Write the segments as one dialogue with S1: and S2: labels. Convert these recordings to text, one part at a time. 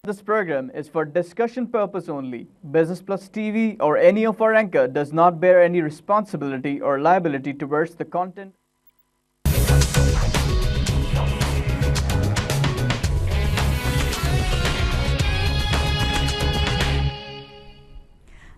S1: This program is for discussion purpose only. Business Plus TV or any of our anchor does not bear any responsibility or liability towards the content.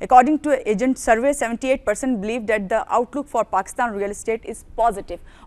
S2: According to agent survey, 78% believe that the outlook for Pakistan real estate is positive.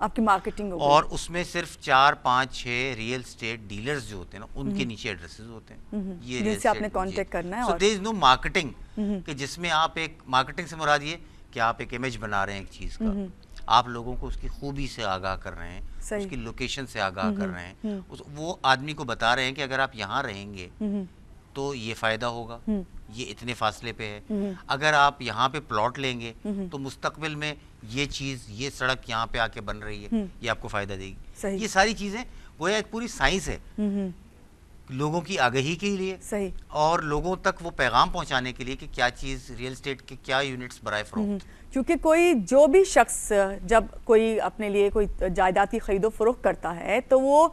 S2: آپ کی marketing ہوگی.
S3: اور اس میں صرف 4 5 6 real estate dealers جو ہوتے ہیں نا ان کے نیچے ایڈریسز ہوتے ہیں, یہ
S2: جن سے آپ نے کانٹیکٹ کرنا ہے.
S3: سو دیر از نو مارکیٹنگ کہ جس میں آپ ایک مارکیٹنگ سے مراد یہ کہ آپ ایک امیج بنا رہے ہیں ایک چیز کا, آپ لوگوں کو اس کی خوبی سے آگاہ کر رہے ہیں, اس کی لوکیشن سے آگاہ کر رہے ہیں, وہ آدمی کو بتا رہے ہیں کہ اگر آپ یہاں رہیں گے تو یہ فائدہ ہوگا, یہ اتنے فاصلے پہ ہے, اگر آپ یہاں پہ پلاٹ لیں گے تو مستقبل میں یہ چیز, یہ سڑک یہاں پہ آ کے بن رہی ہے, یہ آپ کو فائدہ دے گی. یہ ساری چیزیں گویا ایک پوری سائنس ہے لوگوں کی آگہی کے لیے اور لوگوں تک وہ پیغام پہنچانے کے لیے کہ کیا چیز ریئل اسٹیٹ کے کیا یونٹس برائے فروخت.
S2: کیونکہ کوئی جو بھی شخص جب کوئی اپنے لیے کوئی جائیداد کی خرید و فروخت کرتا ہے تو وہ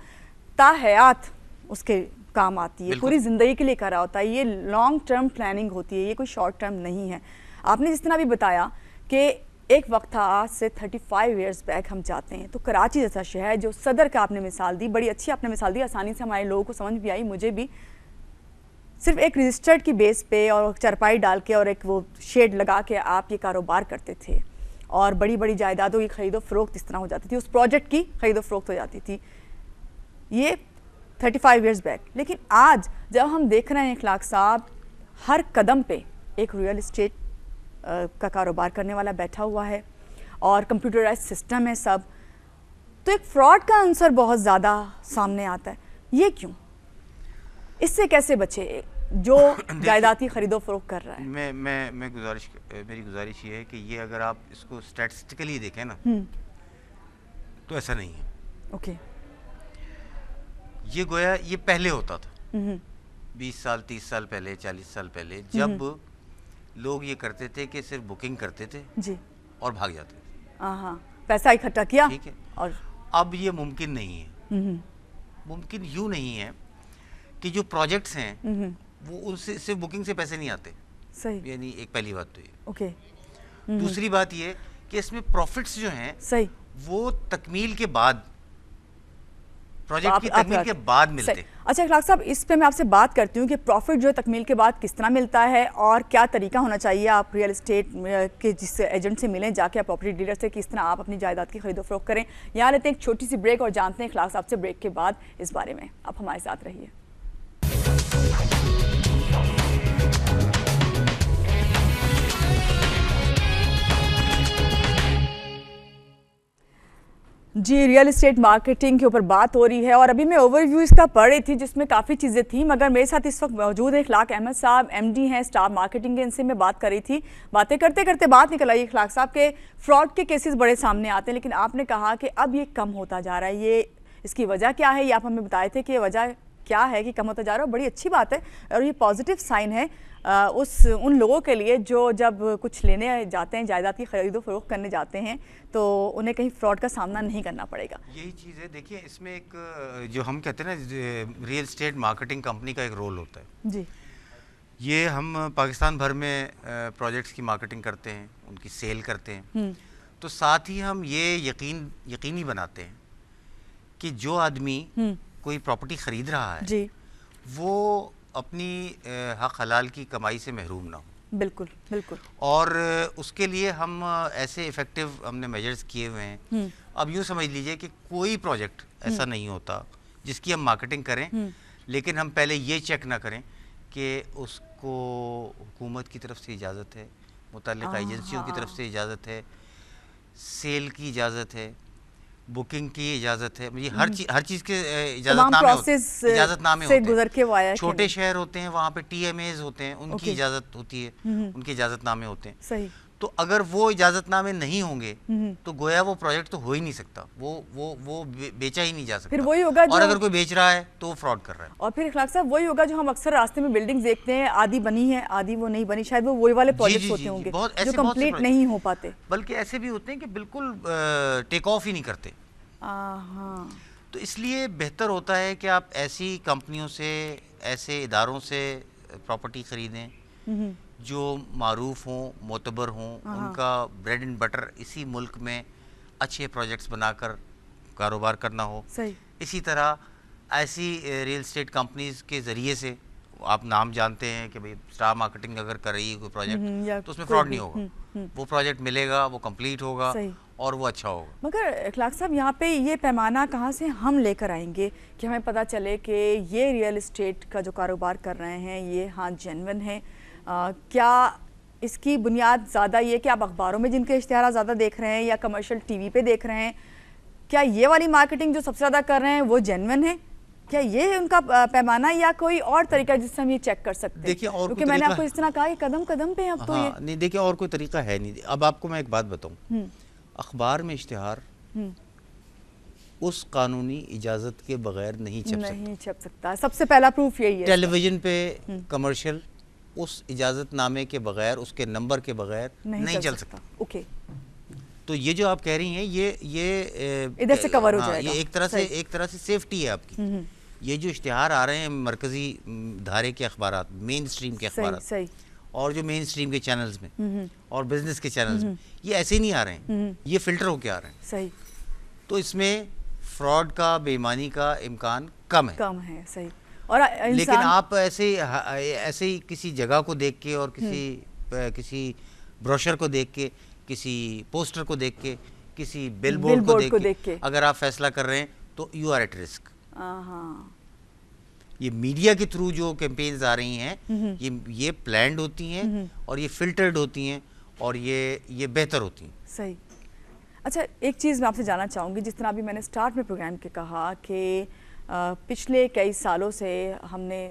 S2: تا حیات اس کے کام آتی ہے, پوری زندگی کے لیے کر رہا ہوتا ہے. یہ لانگ ٹرم پلاننگ ہوتی ہے, یہ کوئی شارٹ ٹرم نہیں ہے. آپ نے جس طرح بھی بتایا کہ ایک وقت تھا, آج سے 35 ایئرز بیک ہم چاہتے ہیں تو کراچی جیسا شہر جو صدر کا آپ نے مثال دی, بڑی اچھی آپ نے مثال دی, آسانی سے ہمارے لوگوں کو سمجھ بھی آئی, مجھے بھی, صرف ایک رجسٹرڈ کی بیس پہ اور چرپائی ڈال کے اور ایک وہ شیڈ لگا کے آپ یہ کاروبار کرتے تھے اور بڑی بڑی جائیدادوں کی خرید و فروخت اس طرح ہو جاتی تھی, اس پروجیکٹ کی خرید و فروخت ہو جاتی تھی. یہ 35 ایئرز بیک. لیکن آج جب ہم دیکھ رہے ہیں اخلاق صاحب ہر قدم پہ ایک ریئل اسٹیٹ کا کاروبار کرنے والا بیٹھا ہوا ہے اور کمپیوٹرائز سسٹم ہے سب, تو ایک فراڈ کا عنصر بہت زیادہ سامنے آتا ہے. یہ کیوں؟ اس سے کیسے بچے جو جائیدادی خرید و فروخت کر رہا ہے؟
S3: میری گزارش یہ ہے کہ یہ اگر آپ اس کو اسٹیٹسٹیکلی دیکھیں نا تو ایسا نہیں ہے.
S2: اوکے.
S3: یہ گویا یہ پہلے ہوتا تھا 20 سال 30 سال پہلے 40 سال پہلے, جب لوگ یہ کرتے تھے کہ صرف بکنگ کرتے تھے
S2: جی
S3: اور بھاگ جاتے تھے,
S2: پیسہ اکٹھا کیا,
S3: ٹھیک ہے.
S2: اور
S3: اب یہ ممکن نہیں ہے. ممکن یوں نہیں ہے کہ جو پروجیکٹس ہیں وہ ان سے صرف بکنگ سے پیسے نہیں آتے.
S2: صحیح.
S3: یعنی ایک پہلی بات تو یہ.
S2: اوکے.
S3: دوسری بات یہ کہ اس میں پروفٹس جو ہیں وہ تکمیل کے بعد, پروجیکٹ کی تکمیل کے بعد ملتے ہیں.
S2: اچھا اخلاق صاحب, اس پہ میں آپ سے بات کرتی ہوں کہ پروفٹ جو ہے تکمیل کے بعد کس طرح ملتا ہے اور کیا طریقہ ہونا چاہیے آپ ریئل اسٹیٹ کے جس ایجنٹ سے ملیں جا کے, آپ پراپرٹی ڈیلر سے کس طرح آپ اپنی جائیداد کی خرید و فروخت کریں. یہاں لیتے ہیں ایک چھوٹی سی بریک اور جانتے ہیں اخلاق صاحب سے بریک کے بعد اس بارے میں. آپ ہمارے ساتھ رہیے. جی, ریئل اسٹیٹ مارکیٹنگ کے اوپر بات ہو رہی ہے اور ابھی میں اوور ویو اس کا پڑھ رہی تھی جس میں کافی چیزیں تھیں, مگر میرے ساتھ اس وقت موجود ہے اخلاق احمد صاحب, ایم ڈی ہیں اسٹار مارکیٹنگ کے. ان سے میں بات کر رہی تھی, باتیں کرتے کرتے بات نکل آئی اخلاق صاحب کے فراڈ کے کیسز بڑے سامنے آتے ہیں, لیکن آپ نے کہا کہ اب یہ کم ہوتا جا رہا ہے. یہ اس کی وجہ کیا ہے, یہ آپ ہمیں بتائے تھے کہ یہ وجہ کیا ہے کہ کم ہوتا جا رہا ہے. بڑی اچھی بات ہے اور یہ پازیٹیو سائن ہے ان لوگوں کے لیے جو جب کچھ لینے جاتے ہیں, جائیداد کی خرید و فروخت کرنے جاتے ہیں تو انہیں کہیں فراڈ کا سامنا نہیں کرنا پڑے گا.
S3: یہی چیز ہے. دیکھیے اس میں ایک جو ہم کہتے ہیں نا ریئل اسٹیٹ مارکیٹنگ کمپنی کا ایک رول ہوتا ہے.
S2: جی,
S3: یہ ہم پاکستان بھر میں پروجیکٹس کی مارکیٹنگ کرتے ہیں, ان کی سیل کرتے ہیں, تو ساتھ ہی ہم یہ یقینی بناتے ہیں کہ جو آدمی کوئی پراپرٹی خرید رہا ہے
S2: جی,
S3: وہ اپنی حق حلال کی کمائی سے محروم نہ ہو.
S2: بالکل بالکل.
S3: اور اس کے لیے ہم ایسے ایفیکٹو ہم نے میجرز کیے ہوئے ہیں. اب یوں سمجھ لیجئے کہ کوئی پروجیکٹ ایسا نہیں ہوتا جس کی ہم مارکیٹنگ کریں لیکن ہم پہلے یہ چیک نہ کریں کہ اس کو حکومت کی طرف سے اجازت ہے, متعلقہ ایجنسیوں کی طرف سے اجازت ہے, سیل کی اجازت ہے, بکنگ کی اجازت ہے, ہر چیز کے اجازت نامے ہوتے ہیں. چھوٹے شہر ہوتے ہیں وہاں پہ ٹی ایم ایز ہوتے ہیں, ان کی اجازت ہوتی ہے, ان کے اجازت نامے ہوتے ہیں.
S2: صحیح.
S3: تو اگر وہ اجازت نامے نہیں ہوں گے تو گویا وہ پروجیکٹ تو ہو ہی نہیں سکتا, وہ بیچا ہی نہیں جا سکتا.
S2: پھر وہی ہوگا,
S3: اور اگر کوئی بیچ رہا ہے تو وہ فراڈ کر رہا ہے.
S2: اور پھر اخلاق صاحب وہی ہوگا جو ہم اکثر راستے میں بلڈنگز دیکھتے ہیں, آدھی بنی ہے آدھی وہ نہیں بنی, شاید وہ وہی والے پروجیکٹس ہوتے ہوں گے جو کمپلیٹ نہیں ہو پاتے.
S3: بلکہ ایسے بھی ہوتے ہیں کہ بالکل ٹیک آف ہی نہیں کرتے. تو اس لیے بہتر ہوتا ہے کہ آپ ایسی کمپنیوں سے, ایسے اداروں سے پراپرٹی خریدیں جو معروف ہوں, معتبر ہوں, ان کا بریڈ اینڈ بٹر اسی ملک میں اچھے پروجیکٹس بنا کر کاروبار کرنا ہو. اسی طرح ایسی ریئل اسٹیٹ کمپنیز کے ذریعے سے آپ نام جانتے ہیں کہ بھئی اسٹار مارکیٹنگ اگر کر رہی ہے کوئی پروجیکٹ تو اس میں فراڈ نہیں ہوگا. وہ پروجیکٹ ملے گا, وہ کمپلیٹ ہوگا اور وہ اچھا ہوگا.
S2: مگر اخلاق صاحب یہاں پہ یہ پیمانہ کہاں سے ہم لے کر آئیں گے کہ ہمیں پتہ چلے کہ یہ ریئل اسٹیٹ کا جو کاروبار کر رہے ہیں یہ ہاں جینون ہے؟ کیا اس کی بنیاد زیادہ یہ کہ آپ اخباروں میں جن کے اشتہارات زیادہ دیکھ رہے ہیں یا کمرشل ٹی وی پہ دیکھ رہے ہیں, کیا یہ والی مارکیٹنگ جو سب سے زیادہ کر رہے ہیں وہ جینون ہے؟ کیا یہ ان کا پیمانہ یا کوئی اور طریقہ جس سے ہم یہ چیک کر سکتے ہیں؟
S3: دیکھیں, اور
S2: کیونکہ میں نے آپ کو اس طرح کہا کہ قدم قدم پہ اب تو یہ
S3: نہیں, دیکھیں اور کوئی طریقہ ہے نہیں. اب آپ کو میں ایک بات بتاؤں, اخبار میں اشتہار اس قانونی اجازت کے بغیر نہیں
S2: چھپ سکتا. سب سے پہلا پروف یہی ہے.
S3: ٹیلی ویژن پہ کمرشل اس اجازت نامے کے بغیر, اس کے نمبر کے بغیر نہیں چل سکتا.
S2: اوکے,
S3: تو یہ جو آپ کہہ رہی ہیں یہ
S2: ادھر سے کور ہو جائے گا.
S3: یہ ایک طرح سے سیفٹی ہے آپ کی. یہ جو اشتہار آ رہے ہیں مرکزی دھارے کے اخبارات, مین اسٹریم کے اخبارات, اور جو مین اسٹریم کے چینلز میں اور بزنس کے چینلز میں, یہ ایسے ہی نہیں آ رہے ہیں, یہ فلٹر ہو کے آ رہے ہیں.
S2: صحیح.
S3: تو اس میں فراڈ کا, بے ایمانی کا امکان کم ہے.
S2: صحیح. اور
S3: لیکن آپ ایسے ہی کسی جگہ کو دیکھ کے اور کسی بروشر کو دیکھ کے, کسی پوسٹر کو دیکھ کے, کسی بل بورڈ کو دیکھ کے اگر آپ فیصلہ کر رہے ہیں تو یو آر ایٹ رسک. یہ میڈیا کے تھرو جو کیمپینز آ رہی ہیں یہ پلانڈ ہوتی ہیں اور یہ فلٹرڈ ہوتی ہیں اور یہ بہتر ہوتی ہیں.
S2: صحیح. اچھا, ایک چیز میں آپ سے جاننا چاہوں گی, جس طرح بھی میں نے سٹارٹ میں پروگرام کے کہا کہ پچھلے کئی سالوں سے ہم نے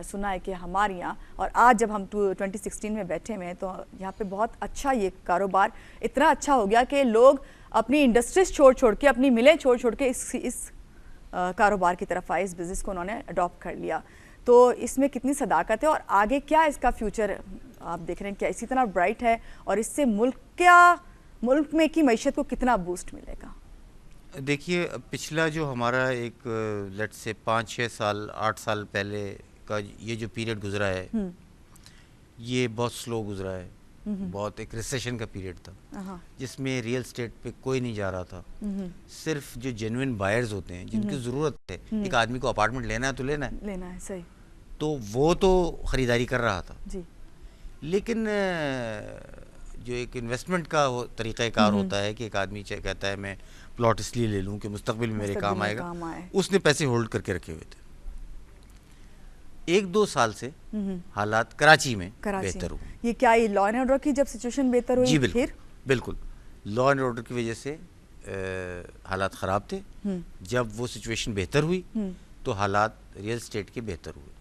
S2: سنا ہے کہ ہمارے یہاں, اور آج جب ہم 2016 میں بیٹھے ہوئے ہیں تو یہاں پہ بہت اچھا یہ کاروبار اتنا اچھا ہو گیا کہ لوگ اپنی انڈسٹریز چھوڑ کے, اپنی ملیں چھوڑ کے اس کاروبار کی طرف آئے, اس بزنس کو انہوں نے اڈاپٹ کر لیا. تو اس میں کتنی صداقت ہے اور آگے کیا اس کا فیوچر آپ دیکھ رہے ہیں, کیا اسی طرح برائٹ ہے اور اس سے ملک میں کی معیشت کو کتنا بوسٹ ملے گا؟
S3: دیکھیے, پچھلا جو ہمارا ایک لیٹ سے 5-6 سال 8 سال پہلے کا یہ جو پیریڈ گزرا ہے یہ بہت سلو گزرا ہے. بہت ایک ریسیشن کا پیریڈ تھا جس میں ریئل اسٹیٹ پہ کوئی نہیں جا رہا تھا. صرف جو جینوئن بائرز ہوتے ہیں, جن کی ضرورت ہے, ایک آدمی کو اپارٹمنٹ لینا ہے تو لینا ہے.
S2: صحیح.
S3: تو وہ تو خریداری کر رہا تھا. لیکن جو ایک انویسٹمنٹ کا طریقہ کار ہوتا ہے کہ ایک آدمی کہتا ہے میں پلاٹ اس لیے لے لوں کہ مستقبل میں میرے کام آئے گا, اس نے پیسے ہولڈ کر کے رکھے ہوئے تھے. 1-2 سال سے حالات کراچی میں بہتر ہوئے.
S2: یہ کیا یہ لا اینڈ آرڈر کی جب سچویشن بہتر ہوئی؟
S3: جی بالکل. لا اینڈ آرڈر کی وجہ سے حالات خراب تھے. جب وہ سچویشن بہتر ہوئی تو حالات ریئل اسٹیٹ کے بہتر ہوئے.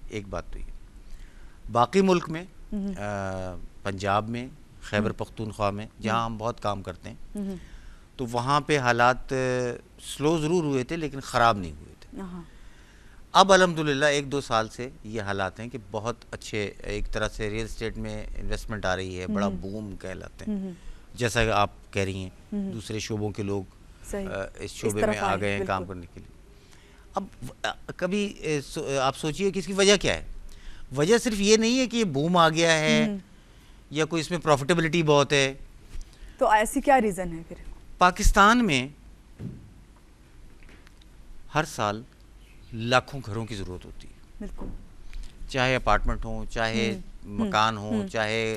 S3: ایک بات تو یہ. باقی ملک میں, پنجاب میں, خیبر پختونخوا میں, جہاں ہم بہت کام کرتے ہیں, تو وہاں پہ حالات سلو ضرور ہوئے تھے لیکن خراب نہیں ہوئے تھے. اب الحمدللہ 1-2 سال سے یہ حالات ہیں کہ بہت اچھے, ایک طرح سے ریئل اسٹیٹ میں انویسٹمنٹ آ رہی ہے, بڑا بوم کہلاتے ہیں, جیسا کہ آپ کہہ رہی ہیں. دوسرے شعبوں کے لوگ اس شعبے میں آ گئے ہیں کام کرنے کے لیے. اب کبھی آپ سوچئے کہ اس کی وجہ کیا ہے. وجہ صرف یہ نہیں ہے کہ یہ بوم آ گیا ہے یا کوئی اس میں پروفیٹیبلٹی بہت ہے.
S2: تو ایسی کیا ریزن ہے پھر؟
S3: پاکستان میں ہر سال لاکھوں گھروں کی ضرورت ہوتی ہے.
S2: بالکل.
S3: چاہے اپارٹمنٹ ہوں, چاہے مکان ہوں, چاہے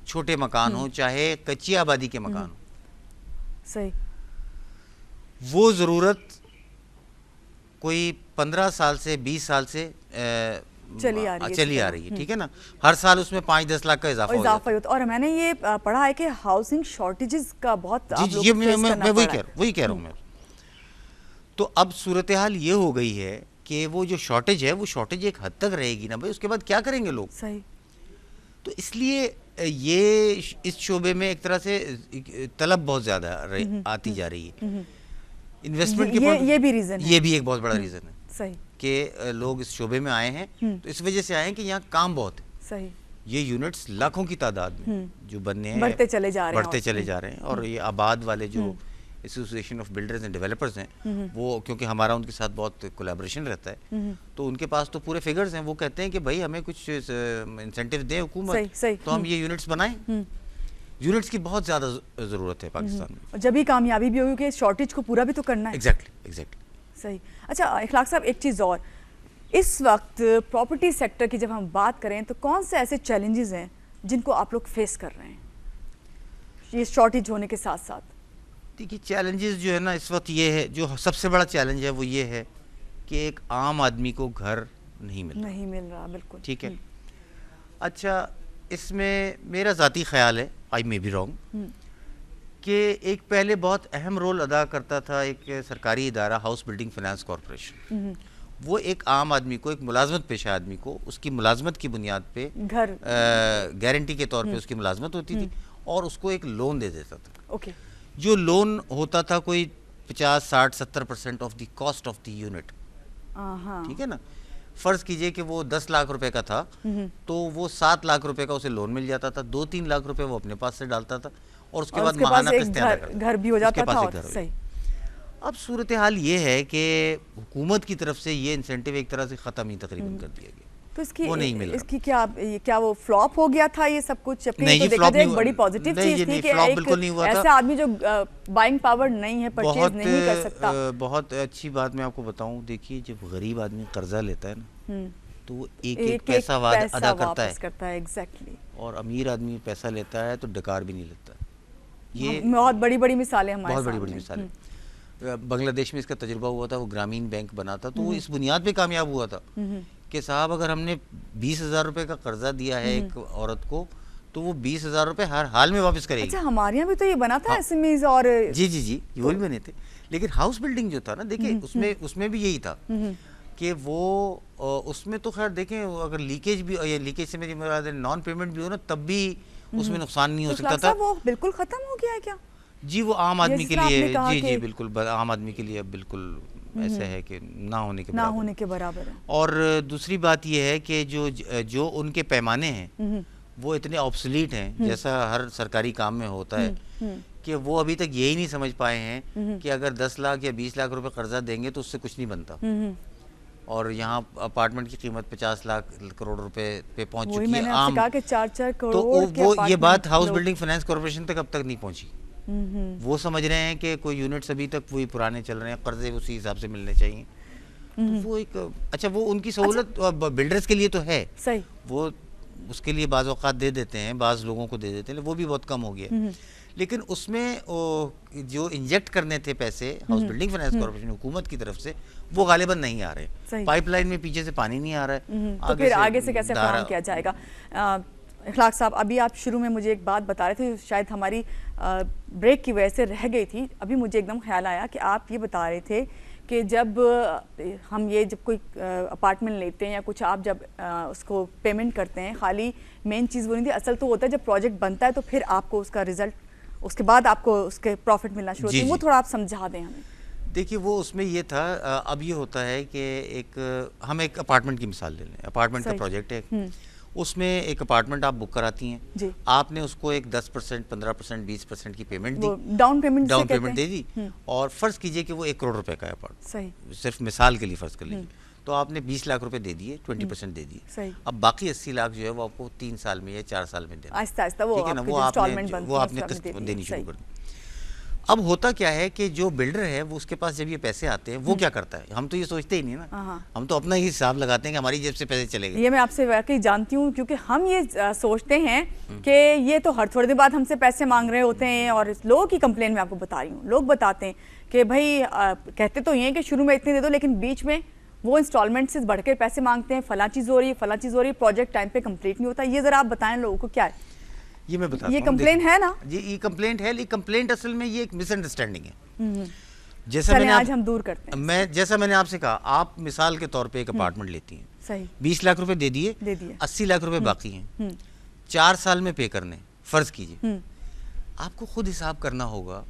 S3: چھوٹے مکان ہوں, چاہے کچی آبادی کے مکان ہوں.
S2: صحیح.
S3: وہ ضرورت کوئی 15 سال سے 20 سال سے چلی آ رہی ہے. ٹھیک ہے نا. ہر سال اس میں 5-10 لاکھ کا اضافہ ہوتا ہے.
S2: اور میں نے یہ پڑھا ہے کہ ہاؤسنگ شارٹیجز کا بہت
S3: جی میں وہی کہہ رہا ہوں. تو اب صورتحال یہ ہو گئی ہے کہ وہ جو شارٹیج ہے وہ شارٹیج ایک حد تک رہے گی نا بھائی, اس کے بعد کیا کریں گے لوگ.
S2: صحیح.
S3: تو اس لیے یہ اس شعبے میں ایک طرح سے طلب بہت زیادہ آتی جا رہی ہے. انویسٹمنٹ کے
S2: یہ بھی ریزن ہے,
S3: یہ بھی ایک بہت بڑا ریزن ہے.
S2: صحیح.
S3: کہ لوگ اس شعبے میں آئے ہیں تو اس وجہ سے آئے ہیں کہ یہاں کام بہت ہے.
S2: صحیح.
S3: یہ یونٹس لاکھوں کی تعداد میں جو بننے ہیں,
S2: بڑھتے چلے جا رہے ہیں. اور
S3: یہ آباد والے جو association of builders and developers ہیں, وہ کیونکہ ہمارا ان کے ساتھ بہت کولیبریشن رہتا ہے, تو ان کے پاس تو پورے فگرز ہیں. وہ کہتے ہیں کہ بھائی ہمیں کچھ انسینٹیو دیں حکومت, تو ہم یہ یونٹس بنائیں. یونٹس کی بہت زیادہ ضرورت ہے پاکستان میں.
S2: جب ہی کامیابی بھی ہوگی کہ شارٹیج کو پورا بھی تو کرنا ہے.
S3: ایگزیکٹلی.
S2: صحیح. اچھا اخلاق صاحب, ایک چیز اور, اس وقت پراپرٹی سیکٹر کی جب ہم بات کریں تو کون سے ایسے چیلنجز ہیں جن کو آپ لوگ فیس کر رہے ہیں؟ یہ شارٹیج ہونے کے ساتھ ساتھ؟
S3: دیکھیے چیلنجز جو ہے نا اس وقت یہ ہے, جو سب سے بڑا چیلنج ہے وہ یہ ہے کہ ایک عام آدمی کو گھر نہیں مل
S2: رہا. بالکل
S3: ٹھیک ہے. اچھا اس میں میرا ذاتی خیال ہے, آئی مے بی رانگ, کہ ایک پہلے بہت اہم رول ادا کرتا تھا ایک سرکاری ادارہ ہاؤس بلڈنگ فائنانس کارپوریشن. وہ ایک عام آدمی کو, ایک ملازمت پیشہ آدمی کو اس کی ملازمت کی بنیاد پہ
S2: گھر
S3: گارنٹی کے طور پہ اس کی ملازمت ہوتی تھی اور اس کو ایک لون دے دیتا تھا.
S2: اوکے.
S3: جو لون ہوتا تھا کوئی 50-60-70% of the cost of the unit. ٹھیک ہے نا. فرض کیجئے کہ وہ 10 لاکھ روپے کا تھا تو وہ 7 لاکھ روپے کا اسے لون مل جاتا تھا, 2-3 لاکھ روپے وہ اپنے پاس سے ڈالتا تھا اور اس کے بعد ماہانہ قسطیں ادا کرتا تھا.
S2: گھر بھی ہو جاتا تھا. صحیح.
S3: اب صورتحال یہ ہے کہ حکومت کی طرف سے یہ انسینٹیو ایک طرح سے ختم ہی تقریباً کر دیا گیا.
S2: تو اس کی
S3: وہ نہیں مل رہا.
S2: اس کی کیا وہ فلاپ ہو گیا تھا یہ سب کچھ؟ نہیں, یہ فلاپ نہیں. بڑی پازیٹیو چیز تھی کہ ایک ایسا آدمی جو بائنگ پاور نہیں ہے, پرچیز نہیں کر سکتا.
S3: بہت اچھی بات میں آپ کو بتاؤں, دیکھیے جب غریب آدمی قرضہ لیتا ہے نا تو وہ ایک پیسہ ادا کرتا ہے.
S2: ایگزیکٹلی.
S3: اور امیر آدمی پیسہ لیتا ہے تو ڈکار بھی نہیں لیتا. یہ
S2: بہت بڑی بڑی مثالیں ہمارے
S3: بہت بڑی بڑی مثالیں. بنگلہ دیش میں اس کا تجربہ ہوا تھا, وہ گرامین بینک بنا تھا تو وہ اس بنیاد پہ کامیاب ہوا تھا کہ صاحب اگر ہم نے 20,000 روپے کا قرضہ دیا ہے ایک عورت کو تو وہ 20,000 روپے ہر حال میں واپس کرے گی.
S2: اچھا ہمارے یہاں بھی تو یہ بنا تھا ایس ایم ایز اور
S3: جی وہی بنے تھے. لیکن ہاؤس بلڈنگ جو تھا نا, دیکھیں اس میں بھی یہی تھا کہ وہ اس میں تو خیر دیکھیں اگر لیکیج بھی, لیکیج سے میری مراد ہے نان پیمنٹ بھی ہو نا, تب بھی اس میں نقصان نہیں ہو سکتا تھا.
S2: وہ بالکل ختم ہو گیا ہے کیا؟
S3: جی وہ عام آدمی کے لیے, جی بالکل عام آدمی کے لیے اب بالکل ایسا ہے کہ نہ ہونے کے برابر ہے. اور دوسری بات یہ ہے کہ جو ان کے پیمانے ہیں وہ اتنے آبسلیٹ ہیں, جیسا ہر سرکاری کام میں ہوتا ہے, کہ وہ ابھی تک یہی نہیں سمجھ پائے ہیں کہ اگر 10 لاکھ یا 20 لاکھ روپے قرضہ دیں گے تو اس سے کچھ نہیں بنتا. اور یہاں اپارٹمنٹ کی قیمت 50 لاکھ کروڑ روپے پہ پہنچ چکی ہے عام. تو وہ یہ بات ہاؤس بلڈنگ فائنانس کارپوریشن تک اب تک نہیں پہنچی. وہ سمجھ رہے ہیں کہ کوئی یونٹس ابھی تک وہی پرانے چل رہے ہیں, قرضے اسی حساب سے ملنے چاہیے. وہ ایک اچھا وہ ان کی سہولت بلڈرز کے لیے تو ہے, وہ اس کے لیے بعض اوقات دے دیتے ہیں, بعض لوگوں کو دے دیتے ہیں, وہ بھی بہت کم ہو گیا. لیکن اس میں جو انجیکٹ کرنے تھے پیسے ہاؤس بلڈنگ فائنانس کارپوریشن حکومت کی طرف سے, وہ غالباً نہیں آ رہے. پائپ لائن میں پیچھے سے پانی نہیں آ رہا ہے,
S2: تو پھر آگے سے کیسے کام کیا جائے گا؟ اخلاق صاحب ابھی آپ شروع میں مجھے ایک بات بتا رہے تھے, شاید ہماری بریک کی وجہ سے رہ گئی تھی, ابھی مجھے ایک دم خیال آیا کہ آپ یہ بتا رہے تھے کہ جب ہم جب کوئی اپارٹمنٹ لیتے ہیں یا کچھ, آپ جب اس کو پیمنٹ کرتے ہیں, خالی مین چیز وہ نہیں تھی, اصل تو ہوتا ہے جب پروجیکٹ بنتا ہے تو پھر آپ کو اس کا رزلٹ, اس کے بعد آپ کو اس کے پروفٹ ملنا شروع ہوتی ہے. وہ تھوڑا آپ سمجھا دیں ہمیں.
S3: دیکھیے وہ اس میں یہ تھا, اب یہ ہوتا ہے کہ ہم ایک اپارٹمنٹ کی مثال لے لیں. اپارٹمنٹ کا پروجیکٹ ہے, اس میں ایک اپارٹمنٹ آپ بک کراتی ہیں, آپ نے اس کو ایک 10%, 15%, 20% کی پیمنٹ دی, ڈاؤن پیمنٹ دے دی, اور فرض کیجئے کہ وہ 1 کروڑ روپے کا ہے اپارٹمنٹ, صرف مثال کے لیے فرض کر لیجیے, تو آپ نے 20 لاکھ روپے دے دیے, 20% دے دیے. اب باقی 80 لاکھ جو ہے وہ آپ کو 3 سال میں یا 4 سال میں دینا,
S2: آہستہ آہستہ
S3: وہ آپ نے قسط دینی شروع کر دی. اب ہوتا کیا ہے کہ جو بلڈر ہے وہ اس کے پاس جب یہ پیسے آتے ہیں وہ کیا کرتا ہے, ہم تو یہ سوچتے ہی نہیں نا, ہم تو اپنا ہی حساب لگاتے ہیں کہ ہماری جیب سے پیسے چلے گئے.
S2: یہ میں آپ سے واقعی جانتی ہوں, کیونکہ ہم یہ سوچتے ہیں کہ یہ تو ہر تھوڑے دن بعد ہم سے پیسے مانگ رہے ہوتے ہیں, اور لوگوں کی کمپلین میں آپ کو بتا رہی ہوں, لوگ بتاتے ہیں کہ بھائی کہتے تو یہ ہیں کہ شروع میں اتنے دے دو, لیکن بیچ میں وہ انسٹالمنٹ سے بڑھ کے پیسے مانگتے ہیں, فلاں چیز ہو رہی ہے, فلاں چیز ہو رہی ہے, پروجیکٹ ٹائم پہ کمپلیٹ نہیں ہوتا. یہ ذرا آپ بتائیں لوگوں کو کیا ہے
S3: یہ میں بتاتا ہوں.
S2: یہ کمپلین ہے نا,
S3: جی یہ کمپلینٹ ہے, لیکن کمپلینٹ اصل میں یہ ایک مس انڈرسٹینڈنگ ہے. جیسا میں نے آپ سے کہا, آپ مثال کے طور پہ ایک اپارٹمنٹ لیتی ہیں, 20 لاکھ روپے دے دیے, 80 لاکھ روپے باقی ہیں, 4 سال میں پے کرنے, فرض کیجئے. آپ کو خود حساب کرنا ہوگا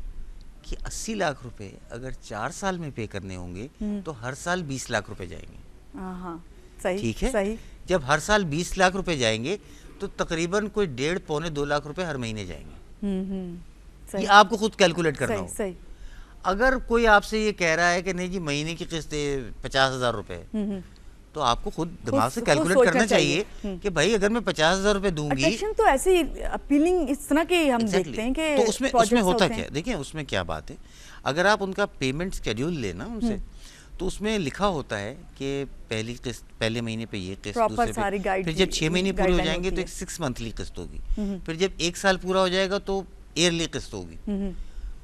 S3: کہ 80 لاکھ روپے اگر 4 سال میں پے کرنے ہوں گے تو ہر سال 20 لاکھ روپے جائیں گے. ٹھیک ہے, جب ہر سال 20 لاکھ روپے جائیں گے تو تقریباً کوئی 1.5-2 لاکھ روپے ہر مہینے جائیں گے. یہ آپ کو خود کیلکولیٹ کرنا ہوگا. اگر کوئی آپ سے یہ کہہ رہا ہے کہ نہیں جی مہینے کی قسط 50,000 روپے, تو آپ کو خود دماغ سے کیلکولیٹ کرنا چاہیے کہ بھائی اگر میں 50,000 روپے دوں گی,
S2: تو ایسی اپیلنگ اس طرح کی ہم دیکھتے ہیں کہ
S3: تو اس میں ہوتا کیا, دیکھیں اس میں کیا بات ہے. اگر آپ ان کا پیمنٹ اسکیڈیول لینا ان سے, تو اس میں لکھا ہوتا ہے کہ پہلی قسط پہلے مہینے پہ یہ قسط, دوسرے پہ, پھر جب 6 مہینے پورے ہو جائیں گے تو ایک 6 منتھلی قسط ہوگی, پھر جب 1 سال پورا ہو جائے گا تو ایئرلی قسط ہوگی.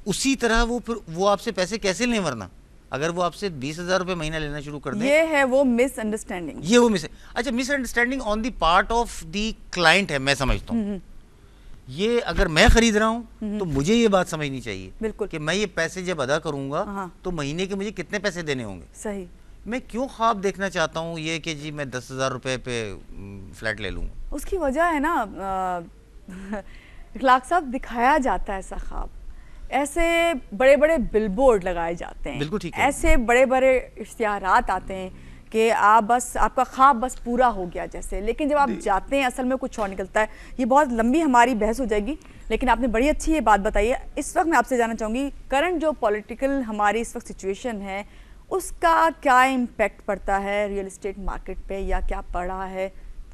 S3: اسی طرح وہ آپ سے پیسے کیسے لیں ورنہ اگر وہ آپ سے 20,000 روپے مہینہ لینا شروع کر دیں.
S2: یہ ہے وہ مس انڈرسٹینڈنگ.
S3: اچھا misunderstanding on the part of the client ہے, میں سمجھتا ہوں. یہ اگر میں خرید رہا ہوں تو مجھے یہ بات سمجھنی چاہیے کہ میں یہ پیسے جب ادا کروں گا تو مہینے کے مجھے کتنے پیسے دینے ہوں گے.
S2: صحیح.
S3: میں کیوں خواب دیکھنا چاہتا ہوں یہ کہ جی میں 10,000 روپے پہ فلیٹ لے لوں گا.
S2: اس کی وجہ ہے نا اخلاق صاحب, دکھایا جاتا ہے ایسا خواب, ایسے بڑے بڑے بل بورڈ لگائے جاتے ہیں,
S3: بالکل ٹھیک ہے,
S2: ایسے بڑے بڑے اشتہارات آتے ہیں کہ آپ کا خواب بس پورا ہو گیا جیسے, لیکن جب آپ جاتے ہیں اصل میں کچھ اور نکلتا ہے. یہ بہت لمبی ہماری بحث ہو جائے گی, لیکن آپ نے بڑی اچھی یہ بات بتائی ہے. اس وقت میں آپ سے جاننا چاہوں گی کرنٹ جو پولیٹیکل ہماری اس وقت سچویشن ہے اس کا کیا امپیکٹ پڑتا ہے ریئل اسٹیٹ مارکیٹ پہ, یا کیا پڑا ہے,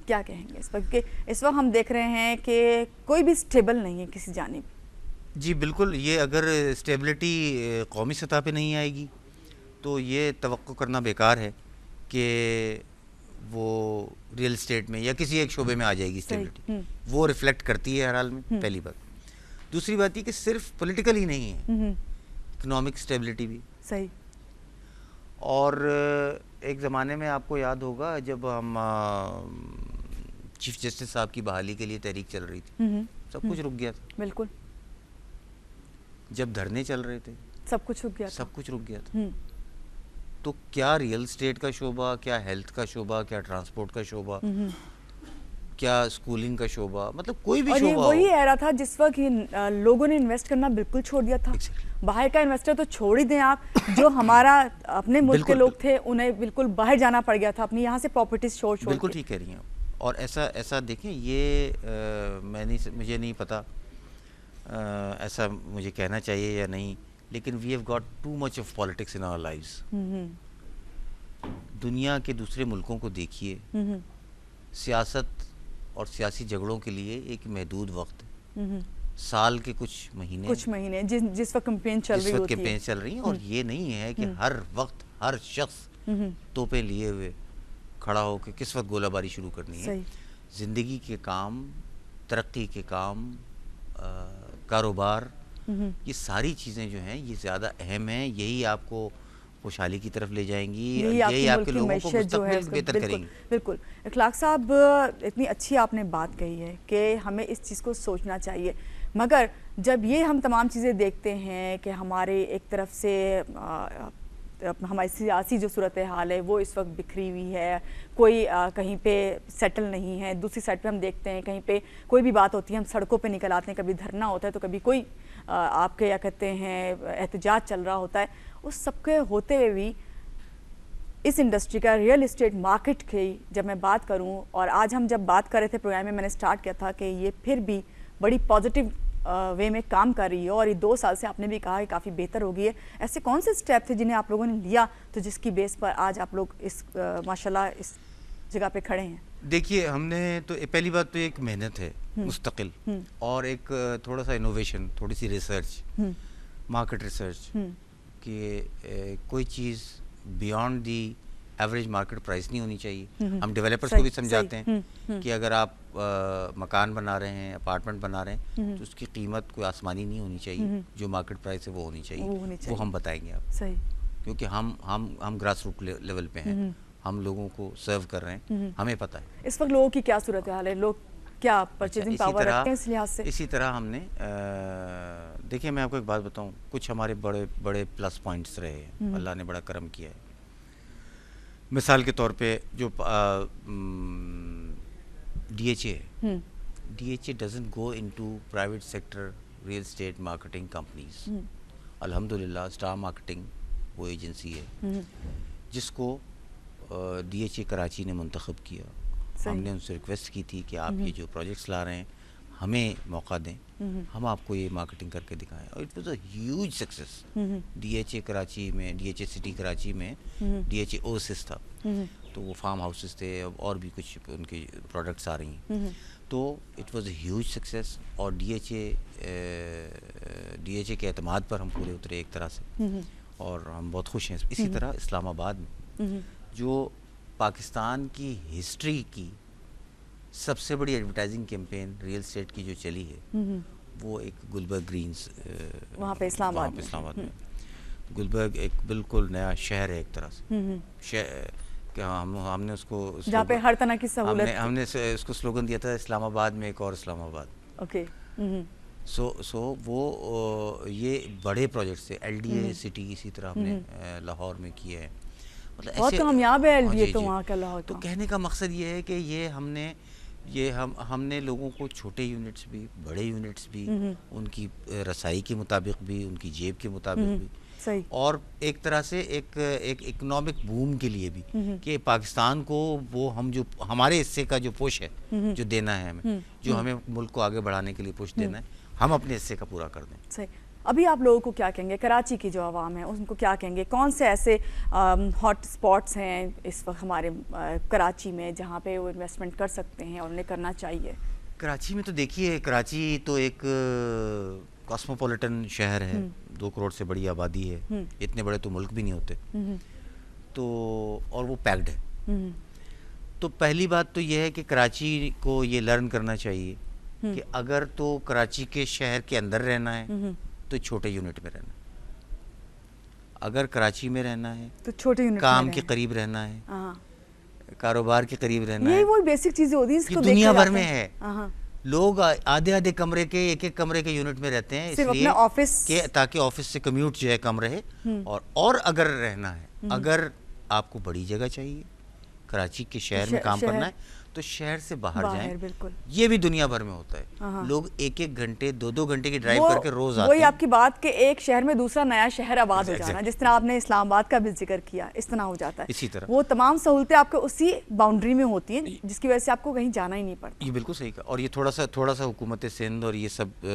S2: کیا کہیں گے اس وقت؟ کہ اس وقت ہم دیکھ رہے ہیں کہ کوئی بھی اسٹیبل نہیں ہے کسی جانب.
S3: جی بالکل, یہ اگر اسٹیبلٹی قومی سطح پہ نہیں آئے گی تو یہ توقع کرنا بیکار ہے کہ وہ ریئل اسٹیٹ میں یا کسی ایک شعبے میں آ جائے گی اسٹیبلٹی. وہ ریفلیکٹ کرتی ہے ہر حال میں, پہلی بات. دوسری بات یہ کہ صرف پولیٹیکل ہی نہیں ہے, اکنامک اسٹیبلٹی بھی.
S2: صحیح.
S3: اور ایک زمانے میں آپ کو یاد ہوگا جب ہم چیف جسٹس صاحب کی بحالی کے لیے تحریک چل رہی تھی, سب کچھ رک گیا تھا.
S2: بالکل.
S3: جب دھرنے چل رہے تھے
S2: سب کچھ رک گیا تھا.
S3: سب کچھ رک گیا تھا. تو کیا ریئل اسٹیٹ کا شعبہ, کیا ہیلتھ کا شعبہ, کیا ٹرانسپورٹ کا شعبہ, کیا اسکولنگ کا شعبہ, مطلب کوئی بھی شعبہ,
S2: وہی ایرا تھا جس وقت لوگوں نے انویسٹ کرنا بالکل چھوڑ دیا تھا. باہر کا انویسٹر تو چھوڑ ہی دیں آپ, جو ہمارا اپنے ملک کے لوگ تھے انہیں بالکل باہر جانا پڑ گیا تھا, اپنی یہاں سے پراپرٹیز چھوڑ کے.
S3: بالکل ٹھیک کہہ رہی ہیں. اور ایسا دیکھیں, یہ مجھے نہیں پتا ایسا مجھے کہنا چاہیے یا نہیں, لیکن we have got too much of politics in our lives. دنیا کے دوسرے ملکوں کو دیکھیے, سیاست اور سیاسی جھگڑوں کے لیے ایک محدود وقت ہے, سال کے کچھ مہینے
S2: جس وقت کیمپین چل
S3: رہی ہیں. اور یہ نہیں ہے کہ ہر وقت ہر شخص توپیں لیے ہوئے کھڑا ہو کے کس وقت گولہ باری شروع کرنی ہے. زندگی کے کام, ترقی کے کام, کاروبار, یہ ساری چیزیں جو ہیں یہ زیادہ اہم ہیں. یہی آپ کو خوشحالی کی طرف لے جائیں گی, یہی آپ کے لوگوں کو مستقبل بہتر کریں گی.
S2: بالکل. اخلاق صاحب, اتنی اچھی آپ نے بات کہی ہے کہ ہمیں اس چیز کو سوچنا چاہیے, مگر جب یہ ہم تمام چیزیں دیکھتے ہیں کہ ہمارے ایک طرف سے ہماری سیاسی جو صورتحال ہے وہ اس وقت بکھری ہوئی ہے, کوئی کہیں پہ سیٹل نہیں ہے. دوسری سائڈ پہ ہم دیکھتے ہیں کہیں پہ کوئی بھی بات ہوتی ہے ہم سڑکوں پہ نکل آتے ہیں, کبھی دھرنا ہوتا ہے تو کبھی کوئی آپ کے کیا کہتے ہیں احتجاج چل رہا ہوتا ہے. اس سب کے ہوتے ہوئے بھی اس انڈسٹری کا, ریئل اسٹیٹ مارکیٹ کی جب میں بات کروں, اور آج ہم جب بات کر رہے تھے پروگرام میں, میں نے سٹارٹ کیا تھا کہ یہ پھر بھی بڑی پازیٹیو وے میں کام کر رہی ہے, اور یہ 2 سال سے آپ نے بھی کہا کہ کافی بہتر ہو گئی ہے. ایسے کون سے اسٹیپ تھے جنہیں آپ لوگوں نے لیا تو جس کی بیس پر آج آپ لوگ اس ماشاءاللہ اس جگہ پہ کھڑے ہیں؟
S3: دیکھیے, ہم نے تو پہلی بات تو ایک محنت ہے مستقل, اور ایک تھوڑا سا انوویشن, تھوڑی سی ریسرچ, مارکیٹ ریسرچ, کہ کوئی چیز beyond the average market price نہیں ہونی چاہیے. ہم ڈیولپرز کو بھی سمجھاتے ہیں کہ اگر آپ مکان بنا رہے ہیں, اپارٹمنٹ بنا رہے ہیں, تو اس کی قیمت کوئی آسمانی نہیں ہونی چاہیے, جو مارکیٹ پرائس ہے وہ ہونی چاہیے. وہ ہم بتائیں گے آپ, کیونکہ ہم گراس روٹ لیول پہ ہیں, ہم لوگوں کو سرو کر رہے ہیں, ہمیں پتہ ہے
S2: اس وقت لوگوں کی کیا صورتحال ہے, لوگ کیا پرچیزنگ پاور رکھتے ہیں اس لحاظ سے.
S3: اسی طرح ہم نے دیکھیں, میں آپ کو ایک بات بتاؤں, کچھ ہمارے بڑے بڑے پلس پوائنٹس رہے ہیں, اللہ نے بڑا کرم کیا ہے. مثال کے طور پہ جو ڈی ایچ اے ہے, D H A doesn't go into private sector real estate marketing companies. الحمدللہ اسٹار مارکیٹنگ وہ ایجنسی ہے جس کو ڈی ایچ اے کراچی نے منتخب کیا. ہم نے ان سے ریکویسٹ کی تھی کہ آپ یہ جو پروجیکٹس لا رہے ہیں ہمیں موقع دیں, ہم آپ کو یہ مارکیٹنگ کر کے دکھائیں. اور it was a huge success. D H A Karachi میں, D H A city Karachi میں ڈی ایچ اے اوسس تھا, تو وہ فارم ہاؤسز تھے اور بھی کچھ ان کی پروڈکٹس آ رہی ہیں. تو it was a huge success, اور ڈی ایچ اے کے اعتماد پر ہم پورے اترے ایک طرح سے, اور ہم بہت خوش ہیں. اسی طرح اسلام آباد میں جو پاکستان کی ہسٹری کی سب سے بڑی ایڈورٹائزنگ کیمپین ریئل اسٹیٹ کی جو چلی ہے, وہ ایک گلبرگ گرینز
S2: وہاں پہ اسلام آباد
S3: میں. گلبرگ ایک بالکل نیا شہر ہے ایک طرح سے. ہم نے اس کو
S2: جہاں پہ ہر طرح کی سہولت,
S3: ہم نے اس کو سلوگن دیا تھا اسلام آباد میں ایک اور اسلام آباد.
S2: اوکے.
S3: سو وہ یہ بڑے پروجیکٹس تھے. ایل ڈی اے سٹی اسی طرح ہم نے لاہور میں کیے ہیں. مطلب
S2: بہت کامیاب ہے ایل ڈی اے تو وہاں کا لاہور.
S3: تو کہنے کا مقصد یہ ہے کہ یہ ہم نے لوگوں کو چھوٹے یونٹس بھی بڑے یونٹس بھی ان کی رسائی کے مطابق بھی ان کی جیب کے مطابق بھی اور ایک طرح سے ایک اکنامک بوم کے لیے بھی کہ پاکستان کو وہ ہم جو ہمارے حصے کا جو پش ہے جو دینا ہے ہمیں, جو ہمیں ملک کو آگے بڑھانے کے لیے پش دینا ہے, ہم اپنے حصے کا پورا کر دیں.
S2: صحیح. ابھی آپ لوگوں کو کیا کہیں گے, کراچی کی جو عوام ہے ان کو کیا کہیں گے, کون سے ایسے ہاٹ اسپاٹس ہیں اس وقت ہمارے کراچی میں جہاں پہ وہ انویسٹمنٹ کر سکتے ہیں اور انہیں کرنا چاہیے؟
S3: کراچی میں تو دیکھیے, کراچی تو ایک کاسموپولیٹن شہر ہے, 2 کروڑ سے بڑی آبادی ہے, اتنے بڑے تو ملک بھی نہیں ہوتے, تو اور وہ پیکڈ ہے. تو پہلی بات تو یہ ہے کہ کراچی کو یہ لرن کرنا چاہیے کہ اگر تو کراچی کے شہر کے اندر رہنا ہے تو چھوٹے یونٹ میں رہنا ہے, اگر کراچی میں رہنا ہے
S2: تو چھوٹے یونٹ,
S3: کام کے قریب رہنا ہے, کاروبار کے قریب رہنا ہے.
S2: یہ وہی بیسک چیزیں ہوتی ہیں, اس کو
S3: دنیا بھر میں ہے. لوگ آدھے کمرے کے ایک کمرے کے یونٹ میں رہتے ہیں اس لیے کہ تاکہ آفس سے کمیوٹ جو ہے کم رہے. اور اگر رہنا ہے, اگر آپ کو بڑی جگہ چاہیے, کراچی کے شہر میں کام کرنا ہے تو شہر سے باہر جائیں.
S2: بالکل,
S3: یہ بھی دنیا بھر میں ہوتا ہے. لوگ 1-1 گھنٹے 2-2 گھنٹے کی ڈرائیو کر کے روز آتے ہیں.
S2: وہی آپ کی بات کہ ایک شہر میں دوسرا نیا شہر آباد ہو جانا, جس طرح آپ نے اسلام آباد کا بھی ذکر کیا, اس طرح ہو جاتا ہے.
S3: اسی طرح
S2: وہ تمام سہولتیں آپ کو اسی باؤنڈری میں ہوتی ہیں جس کی وجہ سے آپ کو کہیں جانا ہی نہیں پڑتا.
S3: یہ بالکل صحیح کہا. اور یہ تھوڑا سا حکومت سندھ اور یہ سب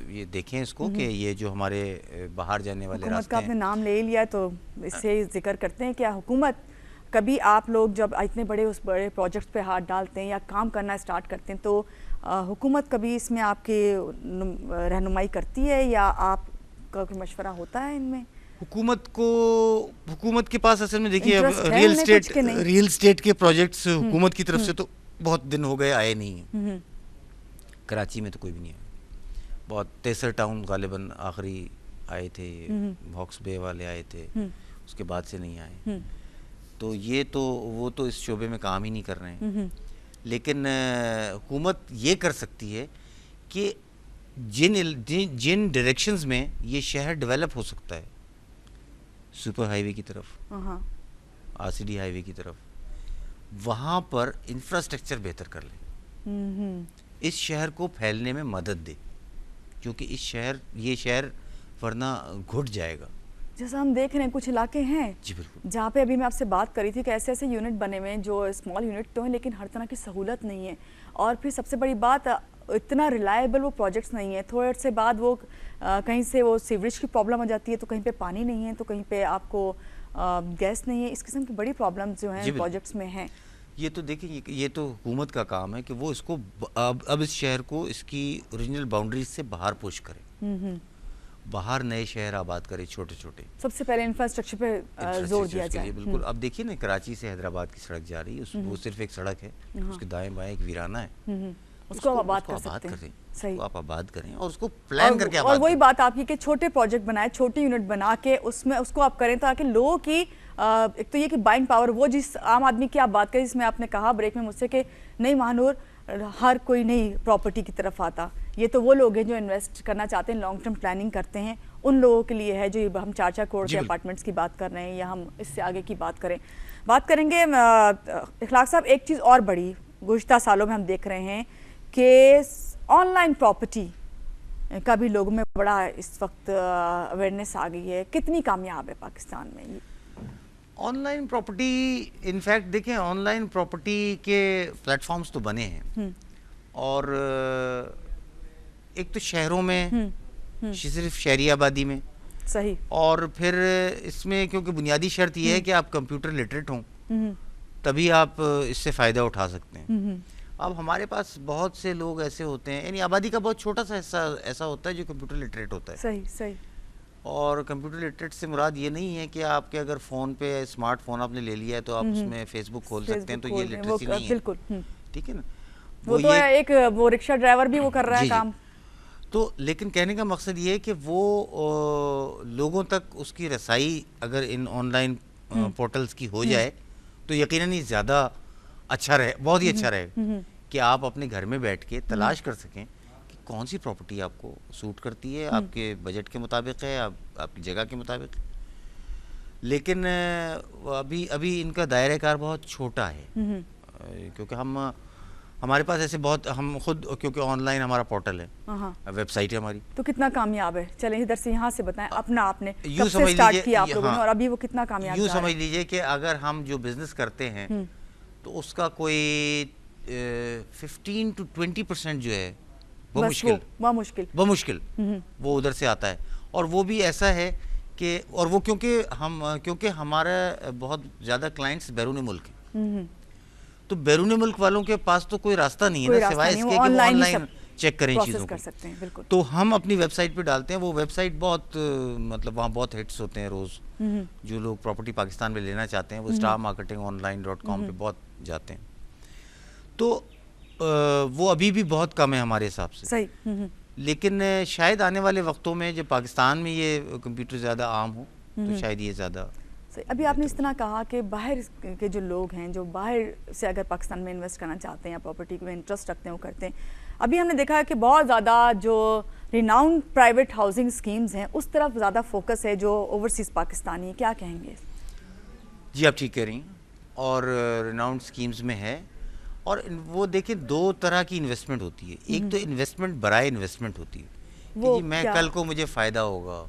S3: یہ دیکھیں اس کو کہ یہ جو ہمارے باہر جانے والے
S2: حکومت کا آپ نے نام لے لیا ہے تو اس سے ذکر کرتے ہیں کہ حکومت کبھی آپ لوگ جب اتنے بڑے پروجیکٹس پہ ہاتھ ڈالتے ہیں یا کام کرنا اسٹارٹ کرتے ہیں تو حکومت کبھی اس میں آپ کی رہنمائی کرتی ہے یا آپ کا کوئی مشورہ ہوتا ہے ان میں؟
S3: حکومت کے پاس اصل میں دیکھیے ریئل اسٹیٹ کے پروجیکٹس حکومت کی طرف سے تو بہت دن ہو گئے آئے نہیں ہیں. کراچی میں تو کوئی بھی نہیں آیا. بہت 63 ٹاؤن غالباً آخری آئے تھے, ہاکس بے والے آئے تھے, اس کے بعد سے نہیں آئے. تو وہ تو اس شعبے میں کام ہی نہیں کر رہے ہیں. لیکن حکومت یہ کر سکتی ہے کہ جن ڈائریکشنز میں یہ شہر ڈیولپ ہو سکتا ہے, سپر ہائی وے کی طرف, آر سی ڈی ہائی وے کی طرف, وہاں پر انفراسٹرکچر بہتر کر لیں, اس شہر کو پھیلنے میں مدد دے, کیونکہ یہ شہر ورنہ گھٹ جائے گا.
S2: جیسا ہم دیکھ رہے ہیں کچھ علاقے ہیں جہاں پہ ابھی میں آپ سے بات کری تھی کہ ایسے ایسے یونٹ بنے ہوئے ہیں جو اسمال یونٹ تو ہیں لیکن ہر طرح کی سہولت نہیں ہے, اور پھر سب سے بڑی بات اتنا ریلائبل وہ پروجیکٹس نہیں ہیں. تھوڑے سے بعد وہ کہیں سے وہ سیوریج کی پرابلم ہو جاتی ہے, تو کہیں پہ پانی نہیں ہے, تو کہیں پہ آپ کو گیس نہیں ہے. اس قسم کی بڑی پرابلمز جو ہیں پروجیکٹس میں ہیں.
S3: یہ تو دیکھیں یہ تو حکومت کا کام ہے کہ وہ اس کو اب اس شہر کو اس کی اوریجنل باؤنڈریز سے باہر پش کرے, باہر نئے شہر آباد کرے چھوٹے چھوٹے.
S2: سب سے پہلے انفراسٹرکچر پہ زور دیا جائے.
S3: بالکل. اب دیکھیے نا کراچی سے حیدرآباد کی سڑک جا رہی ہے, وہ صرف ایک سڑک ہے, اس کے دائیں بائیں ایک ویرانہ ہے,
S2: اس کو آباد کر سکتے ہیں.
S3: صحیح, آپ آباد کریں اور اس کو پلان کر کے آباد
S2: کریں. اور وہی بات آپ کی کہ چھوٹے پروجیکٹ بنائے, چھوٹے یونٹ بنا کے اس میں اس کو آپ کریں تاکہ لوگوں کی ایک تو یہ کہ بائنگ پاور, وہ جس عام آدمی کی آپ بات کریں, جس میں آپ نے کہا بریک میں مجھ سے کہ نہیں مہانور ہر کوئی نہیں پراپرٹی کی طرف آتا, یہ تو وہ لوگ ہیں جو انویسٹ کرنا چاہتے ہیں, لانگ ٹرم پلاننگ کرتے ہیں, ان لوگوں کے لیے ہے جو ہم 4-4 کروڑ کے اپارٹمنٹس کی بات کر رہے ہیں, یا ہم اس سے آگے کی بات کریں گے. اخلاق صاحب, ایک چیز اور بڑی گزشتہ سالوں میں ہم دیکھ رہے ہیں کہ آن لائن پراپرٹی کا بھی لوگوں میں بڑا اس وقت اویئرنیس آ گئی ہے. کتنی کامیاب ہے پاکستان میں یہ
S3: آن لائن پراپرٹی؟ انفیکٹ دیکھیں, آن لائن پراپرٹی کے پلیٹ فارمز تو بنے ہیں, اور ایک تو شہروں میں صرف شہری آبادی میں,
S2: صحیح,
S3: اور پھر اس میں کیونکہ بنیادی شرط یہ ہے کہ آپ کمپیوٹر لٹریٹ ہوں تبھی آپ اس سے فائدہ اٹھا سکتے ہیں. اب ہمارے پاس بہت سے لوگ ایسے ہوتے ہیں, یعنی آبادی کا بہت چھوٹا سا حصہ ایسا ہوتا ہے جو کمپیوٹر لٹریٹ ہوتا ہے.
S2: صحیح صحیح.
S3: اور کمپیوٹر لٹریٹ سے مراد یہ نہیں ہے کہ آپ کے اگر فون پہ اسمارٹ فون آپ نے لے لیا ہے تو آپ اس میں فیس بک کھول سکتے ہیں, تو یہ لٹریسی نہیں ہے.
S2: بالکل,
S3: ٹھیک ہے نا.
S2: وہ تو ایک وہ رکشہ ڈرائیور بھی وہ کر رہا ہے کام.
S3: تو لیکن کہنے کا مقصد یہ ہے کہ وہ لوگوں تک اس کی رسائی اگر ان آن لائن پورٹلز کی ہو جائے تو یقیناً یہ زیادہ اچھا رہے, بہت ہی اچھا رہے کہ آپ اپنے گھر میں بیٹھ کے تلاش کر سکیں کہ کون سی پراپرٹی آپ کو سوٹ کرتی ہے, آپ کے بجٹ کے مطابق ہے, آپ کی جگہ کے مطابق ہے. لیکن ابھی ان کا دائرہ کار بہت چھوٹا ہے, کیونکہ ہمارے پاس ایسے بہت, ہم خود کیونکہ آن لائن ہمارا پورٹل ہے, ویب سائٹ ہے ہماری.
S2: تو کتنا کامیاب ہے؟ چلیں ادھر سے یہاں سے بتائیں اپنا, آپ نے کب سے سٹارٹ کیا آپ لوگوں نے اور ابھی وہ کتنا کامیاب؟
S3: یوں سمجھ لیجئے کہ اگر ہم جو بزنس کرتے ہیں تو اس کا کوئی 15 to 20% جو ہے بمشکل وہ ادھر سے آتا ہے. اور وہ بھی ایسا ہے کہ, اور وہ کیونکہ ہمارا بہت زیادہ کلائنٹس بیرون ملک ہیں, تو بیرون ملک والوں کے پاس تو کوئی راستہ نہیں ہے نا سوائے اس کے کہ وہ آن لائن چیک کریں چیزوں کو. تو ہم اپنی ویب سائٹ پہ ڈالتے ہیں. وہ ویب سائٹ بہت مطلب وہاں بہت ہٹس ہوتے ہیں روز. جو لوگ پراپرٹی پاکستان میں لینا چاہتے ہیں وہ starmarketingonline.com پہ بہت جاتے ہیں. تو وہ ابھی بھی بہت کم ہے ہمارے حساب سے.
S2: صحیح.
S3: لیکن شاید آنے والے وقتوں میں جب پاکستان میں یہ کمپیوٹر زیادہ عام ہو تو شاید یہ زیادہ.
S2: ابھی آپ نے اس طرح کہا کہ باہر کے جو لوگ ہیں جو باہر سے اگر پاکستان میں انویسٹ کرنا چاہتے ہیں یا پراپرٹی میں انٹرسٹ رکھتے ہیں وہ کرتے ہیں. ابھی ہم نے دیکھا ہے کہ بہت زیادہ جو ریناؤنڈ پرائیویٹ ہاؤسنگ سکیمز ہیں اس طرف زیادہ فوکس ہے جو اوورسیز پاکستانی ہیں, کیا کہیں گے؟
S3: جی آپ ٹھیک کہہ رہی ہیں, اور ریناؤنڈ سکیمز میں ہے. اور وہ دیکھیں دو طرح کی انویسٹمنٹ ہوتی ہے. ایک تو انویسٹمنٹ برائے انویسٹمنٹ ہوتی ہے کہ جی میں کل کو مجھے فائدہ ہوگا,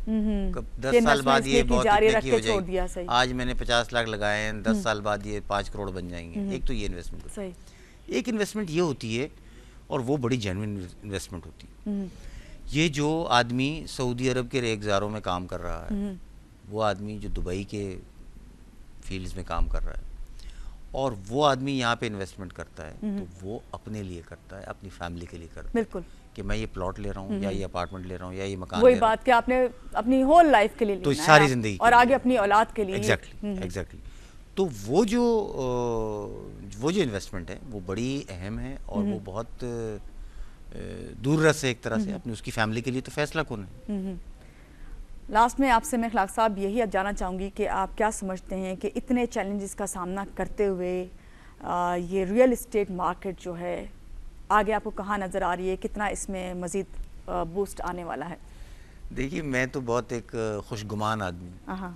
S3: 10 سال بعد یہ بہت اتنے کی ہو جائے گی, آج میں نے 50 لاکھ لگائے ہیں 10 سال بعد یہ 5 کروڑ بن جائیں گے. ایک تو یہ انویسٹمنٹ ہوتی ہے. ایک انویسٹمنٹ یہ ہوتی ہے اور وہ بڑی جینوئن انویسٹمنٹ ہوتی ہے. یہ جو آدمی سعودی عرب کے ریگزاروں میں کام کر رہا ہے, وہ آدمی جو دبئی کے فیلڈز میں کام کر رہا ہے, اور وہ آدمی یہاں پہ انویسٹمنٹ کرتا ہے تو وہ اپنے لیے کرتا ہے, اپنی فیملی کے لیے کرتا ہے.
S2: بالکل
S3: کہ میں یہ پلاٹ لے رہا ہوں یا یہ اپارٹمنٹ لے رہا ہوں یا یہ مکان
S2: وہی بات کہ آپ نے اپنی ہول لائف کے لیے
S3: تو ساری زندگی
S2: اور آگے اپنی اولاد کے لیے.
S3: ایگزیکٹلی. تو وہ جو انویسٹمنٹ ہے وہ بڑی اہم ہے اور وہ بہت دور رس ہے ایک طرح سے اپنی اس کی فیملی کے لیے تو فیصلہ کن ہے.
S2: لاسٹ میں آپ سے میں اخلاق صاحب یہی اب جاننا چاہوں گی کہ آپ کیا سمجھتے ہیں کہ اتنے چیلنجز کا سامنا کرتے ہوئے یہ ریئل اسٹیٹ مارکیٹ جو ہے آگے آپ کو کہاں نظر آ رہی ہے, کتنا اس میں مزید بوسٹ آنے والا ہے؟
S3: دیکھیے میں تو بہت ایک خوشگمان آدمی ہوں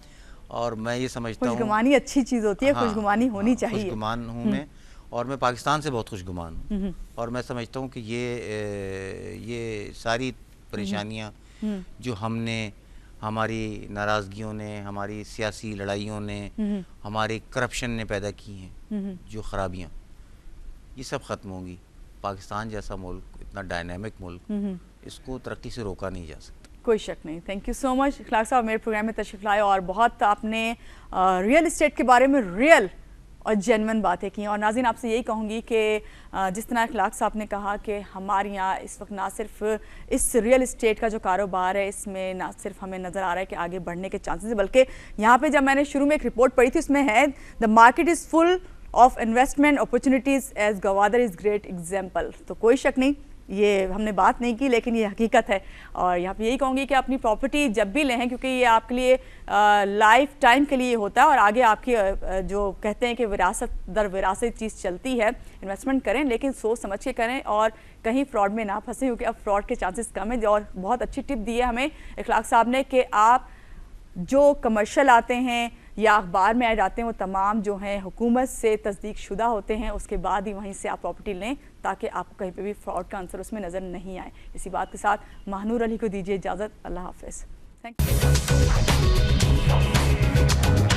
S3: اور میں یہ سمجھتا ہوں
S2: خوشگمانی اچھی چیز ہوتی ہے, خوشگمانی ہونی چاہیے.
S3: خوشگمان ہوں میں, اور میں پاکستان سے بہت خوشگمان ہوں, اور میں سمجھتا ہوں کہ یہ ساری پریشانیاں جو ہم نے, ہماری ناراضگیوں نے, ہماری سیاسی لڑائیوں نے, ہماری کرپشن نے پیدا کی ہیں جو خرابیاں, یہ سب ختم ہوں گی. پاکستان جیسا ملک, اتنا ڈائنامک ملک, اس کو ترقی سے روکا نہیں جا سکتا.
S2: کوئی شک نہیں. تھینک یو سو مچ اخلاق صاحب, میرے پروگرام میں تشریف لائے اور بہت آپ نے ریئل اسٹیٹ کے بارے میں ریئل اور جینون باتیں کی. اور ناظرین آپ سے یہی کہوں گی کہ جس طرح اخلاق صاحب نے کہا کہ ہمارے یہاں اس وقت نہ صرف اس ریئل اسٹیٹ کا جو کاروبار ہے اس میں نہ صرف ہمیں نظر آ رہا ہے کہ آگے بڑھنے کے چانسز ہیں, بلکہ یہاں پہ جب میں نے شروع میں ایک رپورٹ پڑھی تھی اس میں ہے the market is full of investment opportunities as Gwadar is great example. تو کوئی شک نہیں, یہ ہم نے بات نہیں کی لیکن یہ حقیقت ہے. اور یہاں پہ یہی کہوں گی کہ اپنی پراپرٹی جب بھی لیں, کیونکہ یہ آپ کے لیے لائف ٹائم کے لیے ہوتا ہے اور آگے آپ کی جو کہتے ہیں کہ وراثت در وراثت چیز چلتی ہے, انویسٹمنٹ کریں لیکن سوچ سمجھ کے کریں اور کہیں فراڈ میں نہ پھنسیں, کیونکہ اب فراڈ کے چانسز کم ہیں. اور بہت اچھی ٹپ دی ہے ہمیں اخلاق صاحب نے کہ آپ جو کمرشل آتے ہیں یا اخبار میں ایڈ آتے ہیں وہ تمام جو ہیں حکومت سے تصدیق شدہ ہوتے ہیں, اس کے بعد ہی وہیں سے آپ پراپرٹی لیں تاکہ آپ کو کہیں پہ بھی فراڈ کا عنصر اس میں نظر نہیں آئے. اسی بات کے ساتھ ماہنور علی کو دیجیے اجازت. اللہ حافظ. Thank you.